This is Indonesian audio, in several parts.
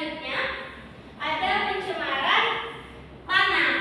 selanjutnya ada pencemaran tanah.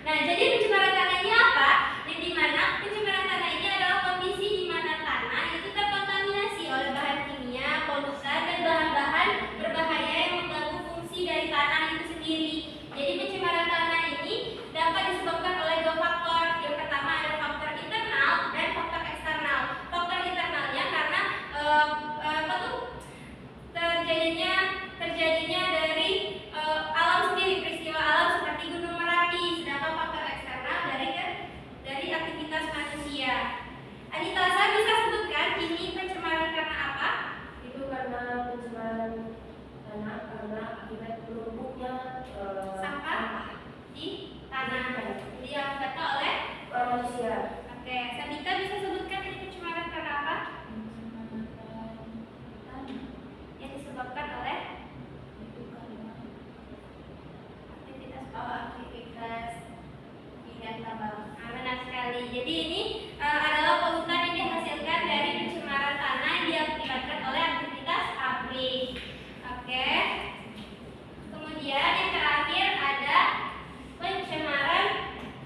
Nah, jadi pencemaran tanah ini apa? Yang dimana pencemaran tanah ini adalah kondisi di mana tanah itu terkontaminasi oleh bahan kimia, polutan, dan bahan-bahan berbahaya yang mengganggu fungsi dari tanah itu sendiri. Jadi pencemaran tanah ini dapat disebabkan oleh dua faktor. Yang pertama ada faktor internal dan faktor eksternal. Faktor internalnya karena terjadinya dari alam sendiri, peristiwa alam seperti Gunung Merapi. Sedangkan faktor eksternal dari aktivitas manusia. Anitasa bisa sebutkan ini pencemaran karena apa? Itu karena pencemaran tanah karena akibat menumpuknya sampah di tanah. Jadi yang kata oleh manusia. Oke, Sandika bisa sebutkan ini pencemaran karena apa? Yang disebabkan oleh aktivitas bidang tambang. Benar sekali. Jadi ini adalah polutan yang dihasilkan dari pencemaran tanah yang diakibatkan oleh aktivitas pabrik. Oke. Kemudian yang terakhir ada pencemaran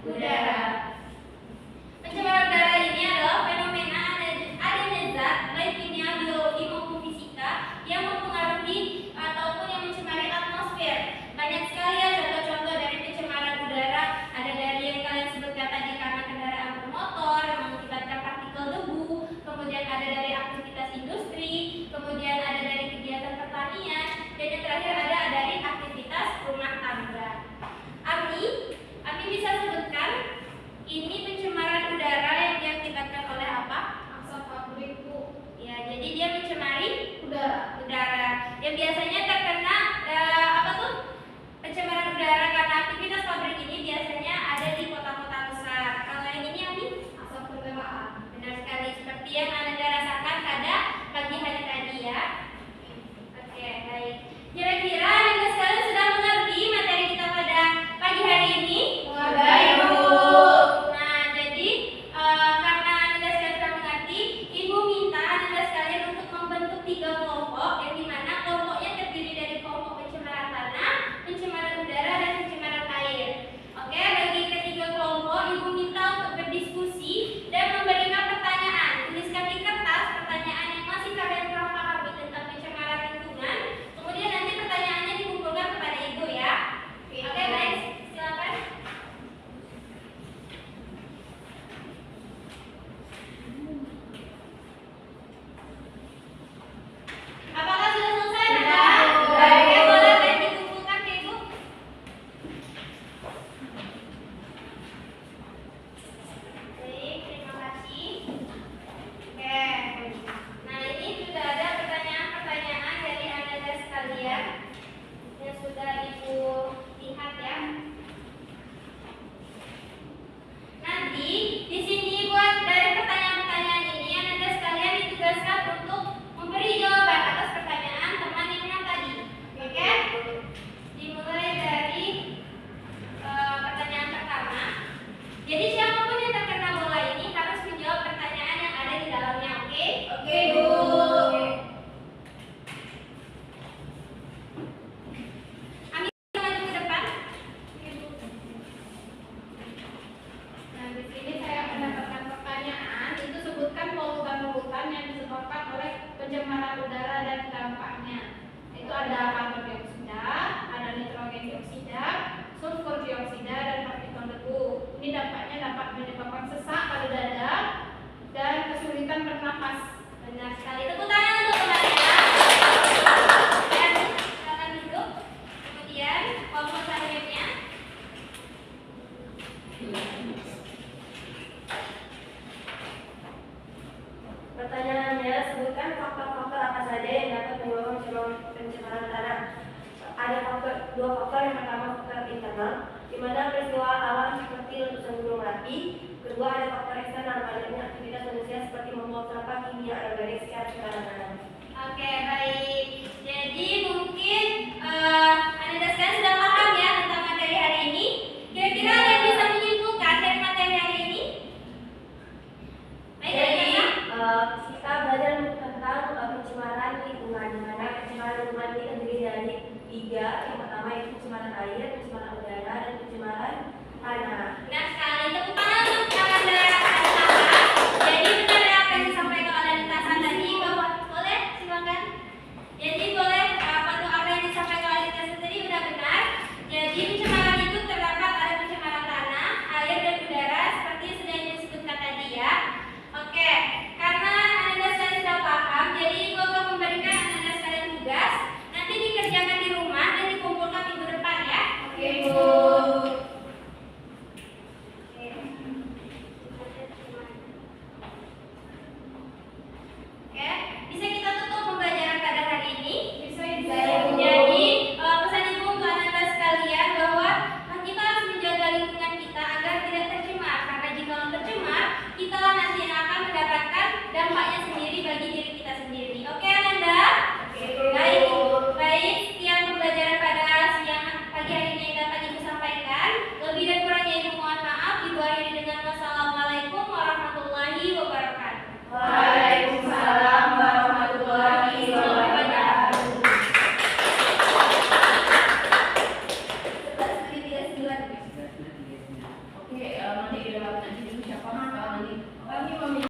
udara. Pencemaran udara ini adalah fenomena adanya zat baik kimia, biologi maupun fisika yang mempengaruhi ataupun yang mencemari atmosfer. Banyak sekali ya contoh-contoh dari pencemaran udara. Ada dari yang kalian sebutkan tadi karena kendaraan bermotor yang mengakibatkan partikel debu, kemudian ada dari aktivitas industri, kemudian ada dari kegiatan pertanian, dan yang terakhir ada dari aktivitas rumah tangga. Ami bisa sebutkan ini pencemaran udara yang diakibatkan oleh apa? Asap pabrik, Bu. Ya, jadi dia mencemari Udara. Yang biasanya terkena pencemaran udara karena aktivitas pabrik ini biasanya ada di kota-kota besar. Kalau yang ini Ami? Asap kendaraan. Benar sekali, seperti yang Anda rasakan pada pagi hari tadi ya. Oke, baik. Kira-kira Anda sekalian sudah mengerti materi kita pada pagi hari ini? Baik, Bu. Nah, jadi karena Anda sekalian sudah mengerti, Ibu minta Anda sekalian untuk membentuk 3 kelompok, yang dimana kelompoknya terdiri dari kelompok pencemaran tanah, pencemaran udara, dan pencemaran air. Oke, bagi ketiga kelompok, Ibu minta untuk berdiskusi dan memberikan pertanyaan. Tuliskan di kertas pertanyaan yang masih kalian telah pahami tentang pencemaran lingkungan. Kemudian nanti pertanyaannya dikumpulkan kepada Ibu ya. Oke, baik. Silakan. Apakah sudah selesai, Nanda? Oke, boleh dikumpulkan ke Ibu. Baik, terima kasih. Oke. Nah, ini sudah ada pertanyaan-pertanyaan dari Anda sekalian yang sudah Ibu lihat ya. Nanti di sini buat dari pertanyaan-pertanyaan ini Anda sekalian ditugaskan untuk memberi jawaban atas pertanyaan teman yang tadi. Oke? Dimulai dari pertanyaan pertama. Jadi siapapun yang terkena bola ini harus menjawab pertanyaan yang ada di dalamnya. Oke? Oke, Bu. Ami maju ke depan. Nah, di sini saya mendapatkan pertanyaan, itu sebutkan polutan-polutan yang disebabkan oleh pencemaran udara dan dampaknya. Itu ada karbon dioksida, ada nitrogen dioksida, sulfur dioksida, dan partikel debu. Ini dampaknya dapat menyebabkan sesak pada dada dan kesulitan bernapas. Benar sekali. Tepuk tangan untuk temannya. Dan silakan duduk. Kemudian kelompok selanjutnya. Pertanyaannya, sebutkan faktor-faktor apa saja yang dapat menyebabkan pencemaran tanah. Ada dua faktor. Yang pertama faktor internal, di mana peristiwa alam seperti letusan gunung Merapi. Kedua ada faktor eksternal, banyaknya aktivitas manusia seperti membuang sampah kimia anorganik secara sembarangan. Oke, baik. Jadi